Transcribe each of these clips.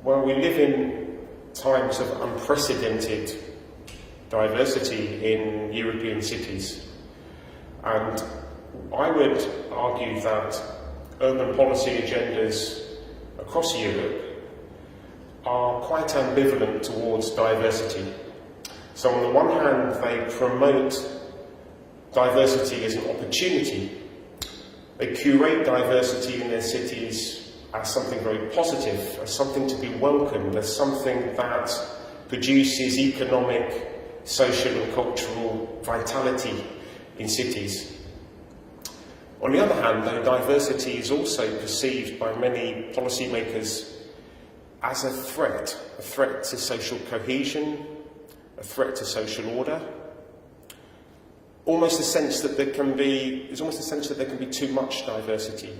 Well, we live in times of unprecedented diversity in European cities, and I would argue that urban policy agendas across Europe are quite ambivalent towards diversity. So on the one hand, they promote diversity as an opportunity. They curate diversity in their cities as something very positive, as something to be welcomed, as something that produces economic, social and cultural vitality in cities. On the other hand, though, diversity is also perceived by many policymakers as a threat to social cohesion, a threat to social order. There's almost a sense that there can be too much diversity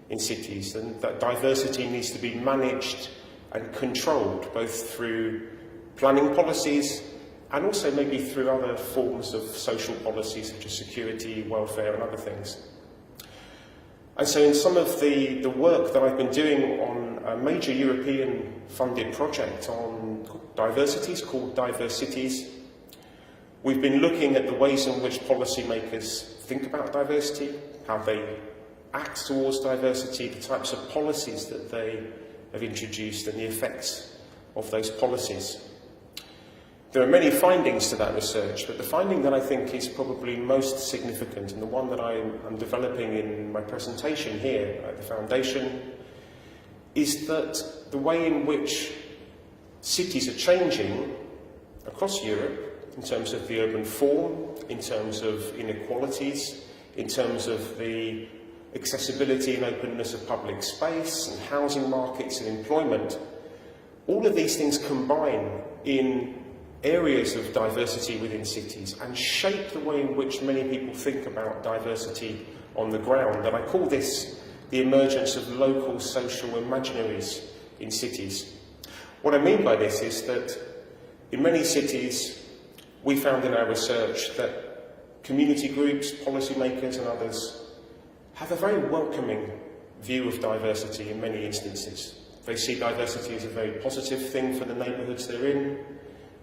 in cities, and that diversity needs to be managed and controlled, both through planning policies and also maybe through other forms of social policies such as security, welfare and other things. And so in some of the work that I've been doing on a major European funded project on diversities called Diverse Cities, we've been looking at the ways in which policymakers think about diversity, how they act towards diversity, the types of policies that they have introduced and the effects of those policies. There are many findings to that research, but the finding that I think is probably most significant, and the one that I'm developing in my presentation here at the Foundation, is that the way in which cities are changing across Europe, in terms of the urban form, in terms of inequalities, in terms of the accessibility and openness of public space and housing markets and employment, all of these things combine in areas of diversity within cities and shape the way in which many people think about diversity on the ground. And I call this the emergence of local social imaginaries in cities. What I mean by this is that in many cities we found in our research that community groups, policymakers and others have a very welcoming view of diversity in many instances. They see diversity as a very positive thing for the neighbourhoods they're in.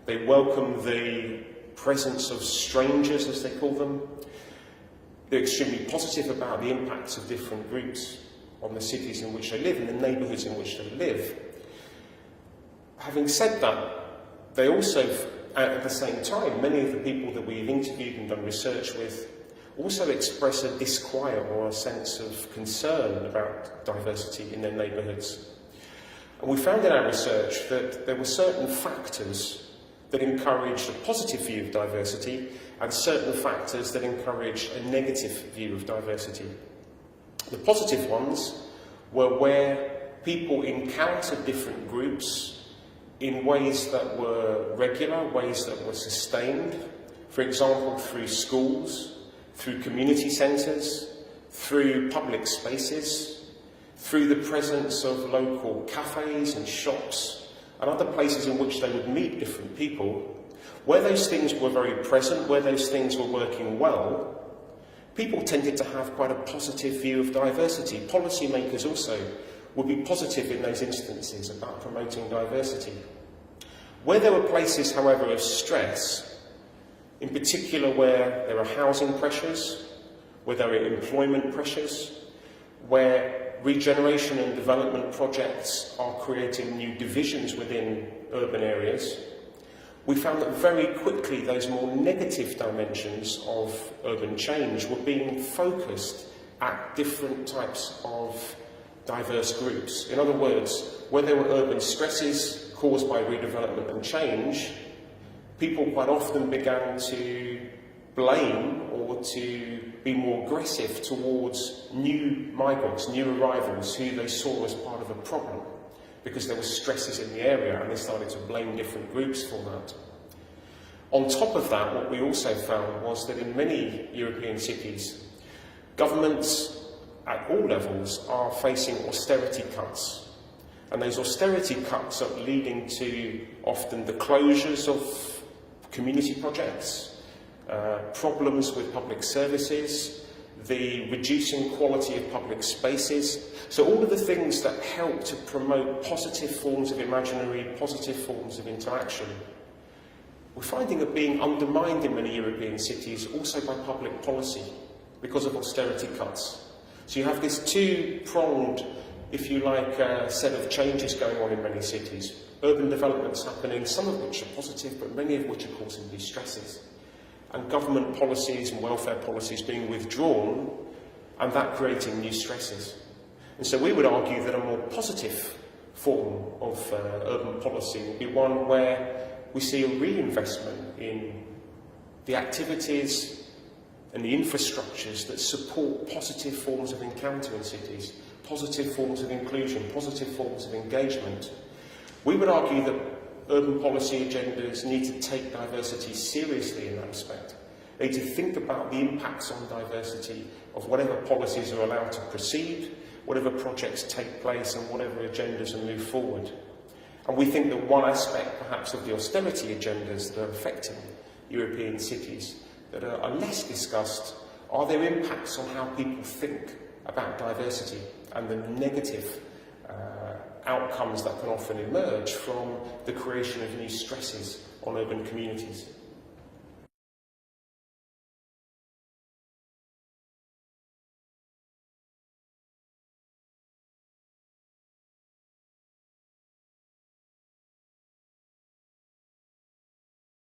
They welcome the presence of strangers, as they call them. They're extremely positive about the impacts of different groups on the cities in which they live and the neighbourhoods in which they live. Having said that, they also, at the same time, many of the people that we've interviewed and done research with also express a disquiet or a sense of concern about diversity in their neighbourhoods. And we found in our research that there were certain factors that encouraged a positive view of diversity and certain factors that encouraged a negative view of diversity. The positive ones were where people encountered different groups in ways that were regular, ways that were sustained, for example, through schools, through community centres, through public spaces, through the presence of local cafes and shops and other places in which they would meet different people. Where those things were very present, where those things were working well, people tended to have quite a positive view of diversity. Policymakers also would be positive in those instances about promoting diversity. Where there were places, however, of stress, in particular where there are housing pressures, where there are employment pressures, where regeneration and development projects are creating new divisions within urban areas, we found that very quickly those more negative dimensions of urban change were being focused at different types of diverse groups. In other words, where there were urban stresses caused by redevelopment and change, people quite often began to blame or to be more aggressive towards new migrants, new arrivals, who they saw as part of a problem because there were stresses in the area, and they started to blame different groups for that. On top of that, what we also found was that in many European cities, governments at all levels are facing austerity cuts. And those austerity cuts are leading to often the closures of community projects, problems with public services, the reducing quality of public spaces. So all of the things that help to promote positive forms of imaginary, positive forms of interaction, we're finding are being undermined in many European cities also by public policy because of austerity cuts. So you have this two-pronged, if you like, set of changes going on in many cities. Urban developments happening, some of which are positive, but many of which are causing these stresses. And government policies and welfare policies being withdrawn, and that creating new stresses. And so we would argue that a more positive form of urban policy will be one where we see a reinvestment in the activities and the infrastructures that support positive forms of encounter in cities, positive forms of inclusion, positive forms of engagement. We would argue that urban policy agendas need to take diversity seriously in that respect. They need to think about the impacts on diversity of whatever policies are allowed to proceed, whatever projects take place, and whatever agendas are moved forward. And we think that one aspect, perhaps, of the austerity agendas that are affecting European cities that are less discussed are their impacts on how people think about diversity and the negative outcomes that can often emerge from the creation of new stresses on urban communities.